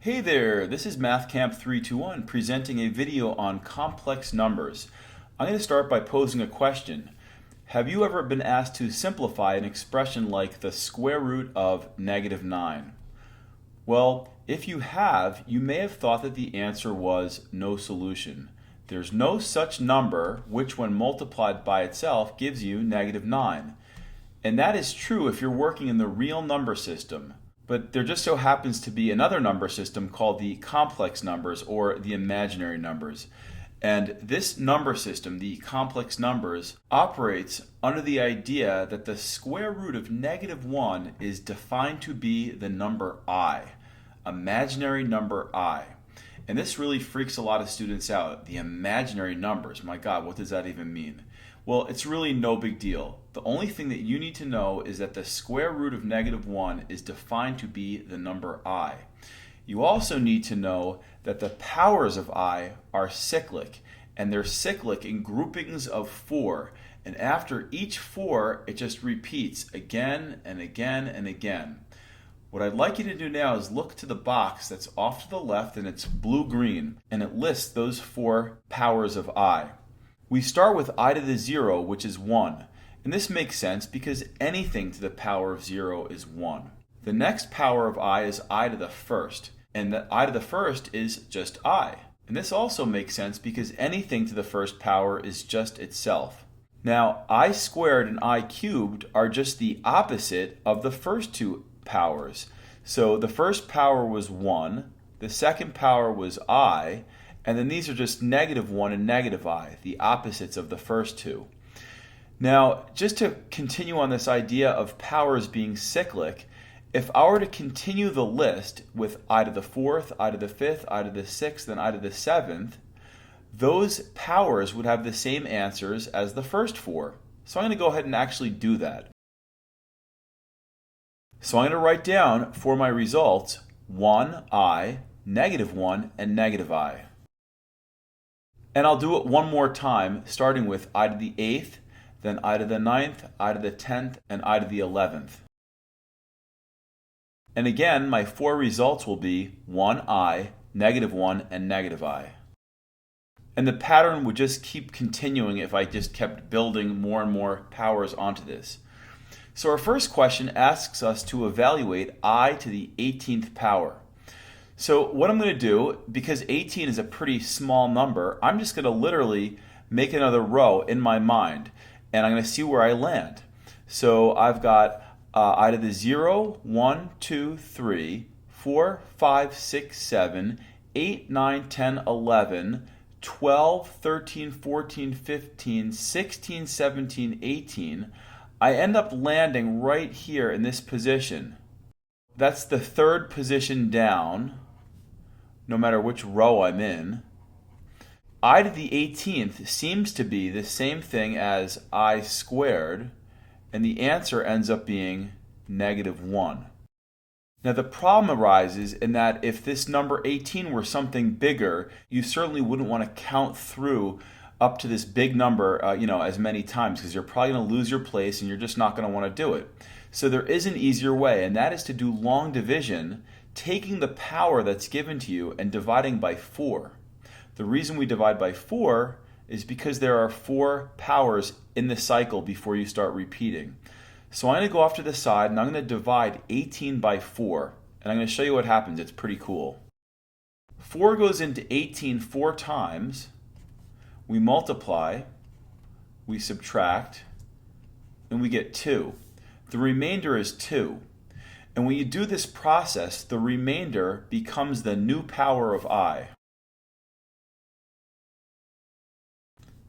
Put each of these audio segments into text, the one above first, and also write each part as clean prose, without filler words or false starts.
Hey there, this is MathCamp321 presenting a video on complex numbers. I'm going to start by posing a question. Have you ever been asked to simplify an expression like the square root of -9? Well, if you have, you may have thought that the answer was no solution. There's no such number which when multiplied by itself gives you -9. And that is true if you're working in the real number system. But there just so happens to be another number system called the complex numbers or the imaginary numbers. And this number system, the complex numbers, operates under the idea that the square root of -1 is defined to be the number I, imaginary number I. And this really freaks a lot of students out. The imaginary numbers, my God, what does that even mean? Well, it's really no big deal. The only thing that you need to know is that the square root of -1 is defined to be the number I. You also need to know that the powers of I are cyclic, and they're cyclic in groupings of 4. And after each 4, it just repeats again and again and again. What I'd like you to do now is look to the box that's off to the left and it's blue-green, and it lists those 4 powers of I. We start with I to the 0, which is 1. And this makes sense because anything to the power of 0 is 1. The next power of I is I to the first. And the I to the first is just I. And this also makes sense because anything to the first power is just itself. Now, I squared and I cubed are just the opposite of the first 2 powers. So the first power was 1. The second power was I. And then these are just -1 and -I, the opposites of the first 2. Now, just to continue on this idea of powers being cyclic, if I were to continue the list with I to the 4th, I to the 5th, I to the 6th, and I to the 7th, those powers would have the same answers as the first 4. So I'm going to go ahead and actually do that. So I'm going to write down for my results 1i, -1, and -I. And I'll do it one more time, starting with I to the 8th, then I to the 9th, I to the 10th, and I to the 11th. And again, my 4 results will be 1i, -1, and -I. And the pattern would just keep continuing if I just kept building more and more powers onto this. So our first question asks us to evaluate I to the 18th power. So what I'm going to do, because 18 is a pretty small number, I'm just going to literally make another row in my mind, and I'm going to see where I land. So I've got I to the 0, 1, 2, 3, 4, 5, 6, 7, 8, 9, 10, 11, 12, 13, 14, 15, 16, 17, 18. I end up landing right here in this position. That's the 3rd position down, no matter which row I'm in. I to the 18th seems to be the same thing as I squared, and the answer ends up being -1. Now the problem arises in that if this number 18 were something bigger, you certainly wouldn't want to count through up to this big number as many times, because you're probably going to lose your place and you're just not going to want to do it. So there is an easier way, and that is to do long division, taking the power that's given to you and dividing by 4. The reason we divide by 4 is because there are 4 powers in the cycle before you start repeating. So I'm going to go off to the side and I'm going to divide 18 by 4. And I'm going to show you what happens. It's pretty cool. 4 goes into 18 4 times. We multiply, we subtract, and we get 2. The remainder is 2. And when you do this process, the remainder becomes the new power of I.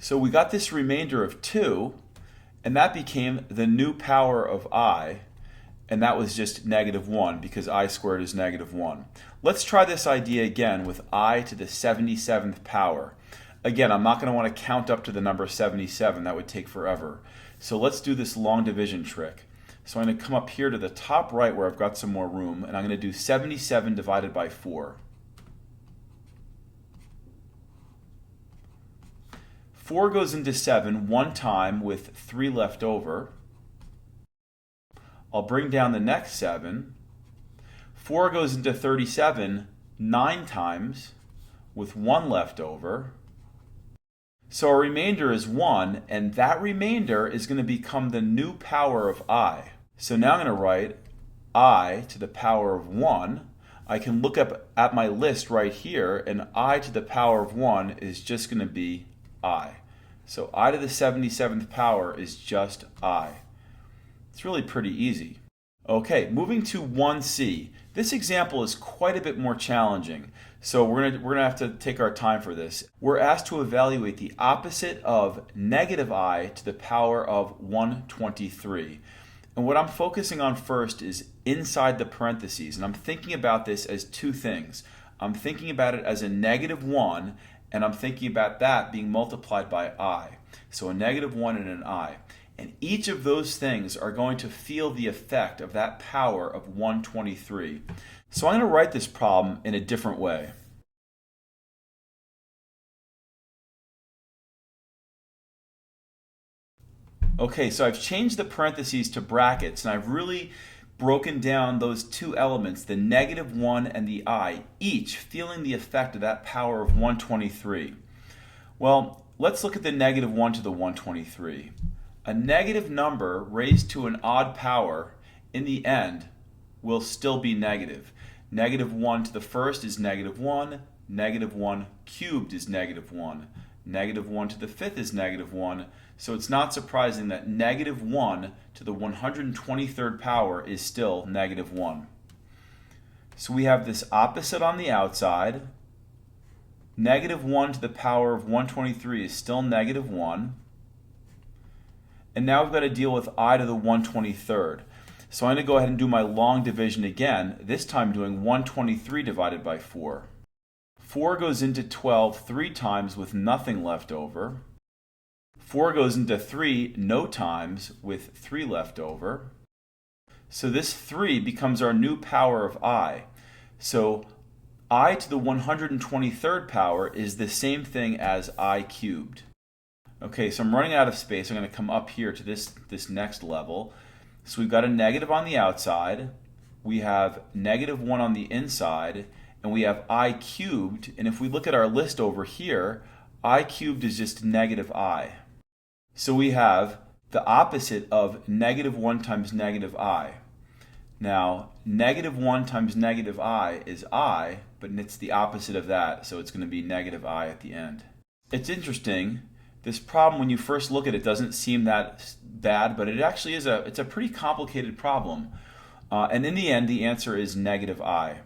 So we got this remainder of 2, and that became the new power of I, and that was just -1 because I squared is -1. Let's try this idea again with I to the 77th power. Again, I'm not going to want to count up to the number 77. That would take forever. So let's do this long division trick. So I'm going to come up here to the top right where I've got some more room, and I'm going to do 77 divided by 4. 4 goes into 7 one time with 3 left over. I'll bring down the next 7. 4 goes into 37 9 times with 1 left over. So our remainder is 1, and that remainder is going to become the new power of I. So now I'm going to write I to the power of 1. I can look up at my list right here, and I to the power of 1 is just going to be I. So I to the 77th power is just I. It's really pretty easy. Okay, moving to 1C. This example is quite a bit more challenging, so we're gonna have to take our time for this. We're asked to evaluate the opposite of negative I to the power of 123. And what I'm focusing on first is inside the parentheses, and I'm thinking about this as two things. I'm thinking about it as a negative 1, and I'm thinking about that being multiplied by I. So a negative 1 and an I. And each of those things are going to feel the effect of that power of 123. So I'm going to write this problem in a different way. Okay, so I've changed the parentheses to brackets, and I've really broken down those two elements, the negative 1 and the I, each feeling the effect of that power of 123. Well, let's look at the negative 1 to the 123. A negative number raised to an odd power, in the end, will still be negative. Negative 1 to the first is negative 1. Negative 1 cubed is negative 1. Negative 1 to the fifth is negative 1. So it's not surprising that negative 1 to the 123rd power is still negative 1. So we have this opposite on the outside. Negative 1 to the power of 123 is still negative 1. And now we've got to deal with I to the 123rd. So I'm going to go ahead and do my long division again, this time doing 123 divided by 4. 4 goes into 12 3 times with nothing left over. 4 goes into 3 no times with 3 left over. So this 3 becomes our new power of I. So I to the 123rd power is the same thing as I cubed. Okay, so I'm running out of space. I'm going to come up here to this next level. So we've got a negative on the outside. We have negative 1 on the inside. And we have I cubed. And if we look at our list over here, I cubed is just negative I. So we have the opposite of negative 1 times negative I. Now, negative 1 times negative I is I, but it's the opposite of that. So it's going to be negative I at the end. It's interesting. This problem, when you first look at it, doesn't seem that bad, but it actually is it's a pretty complicated problem. And in the end, the answer is negative I.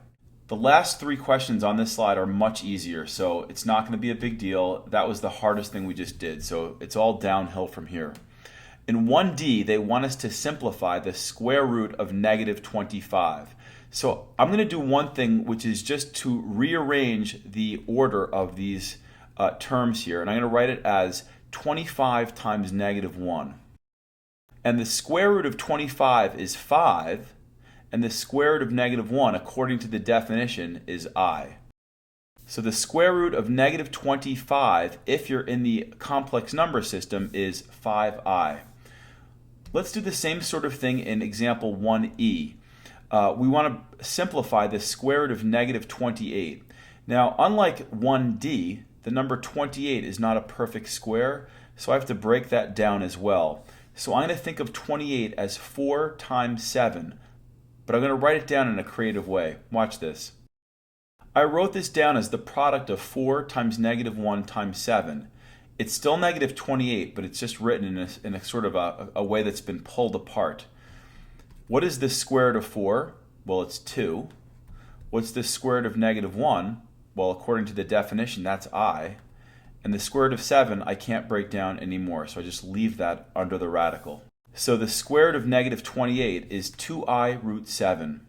The last 3 questions on this slide are much easier, so it's not going to be a big deal. That was the hardest thing we just did, so it's all downhill from here. In 1D, they want us to simplify the square root of negative 25. So I'm going to do one thing, which is just to rearrange the order of these terms here, and I'm going to write it as 25 times negative 1. And the square root of 25 is 5, and the square root of negative 1, according to the definition, is I. So the square root of negative 25, if you're in the complex number system, is 5i. Let's do the same sort of thing in example 1e. We want to simplify the square root of negative 28. Now, unlike 1d, the number 28 is not a perfect square, so I have to break that down as well. So I'm going to think of 28 as 4 times 7, but I'm going to write it down in a creative way. Watch this. I wrote this down as the product of 4 times negative 1 times 7. It's still negative 28, but it's just written in a sort of a way that's been pulled apart. What is the square root of 4? Well, it's 2. What's the square root of negative 1? Well, according to the definition, that's I. And the square root of 7, I can't break down anymore, so I just leave that under the radical. So the square root of negative 28 is 2i root 7.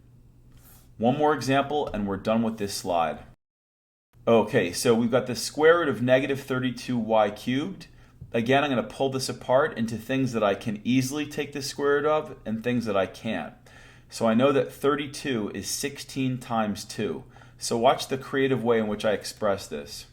One more example, and we're done with this slide. Okay, so we've got the square root of negative 32y cubed. Again, I'm going to pull this apart into things that I can easily take the square root of and things that I can't. So I know that 32 is 16 times 2. So watch the creative way in which I express this.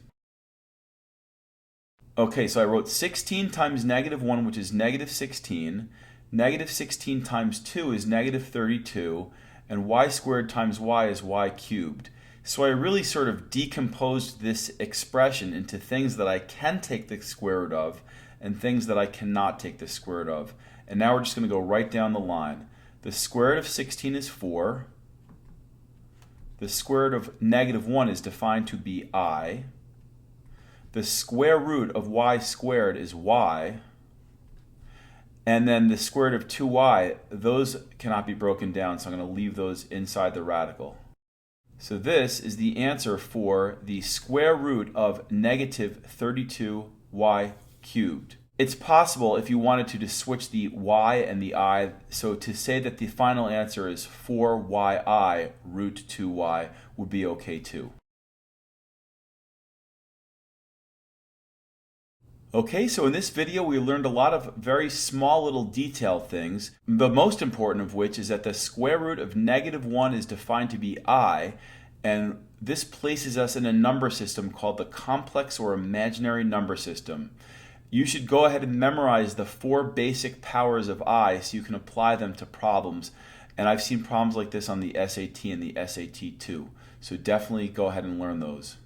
Okay, so I wrote 16 times negative 1, which is negative 16. Negative 16 times 2 is negative 32. And y squared times y is y cubed. So I really sort of decomposed this expression into things that I can take the square root of and things that I cannot take the square root of. And now we're just going to go right down the line. The square root of 16 is 4. The square root of negative 1 is defined to be I. The square root of y squared is y. And then the square root of 2y, those cannot be broken down, so I'm going to leave those inside the radical. So this is the answer for the square root of negative 32y cubed. It's possible if you wanted to switch the y and the I, so to say that the final answer is 4yi root 2y would be okay too. Okay, so in this video we learned a lot of very small little detailed things, the most important of which is that the square root of negative 1 is defined to be I, and this places us in a number system called the complex or imaginary number system. You should go ahead and memorize the 4 basic powers of I so you can apply them to problems, and I've seen problems like this on the SAT and the SAT too, so definitely go ahead and learn those.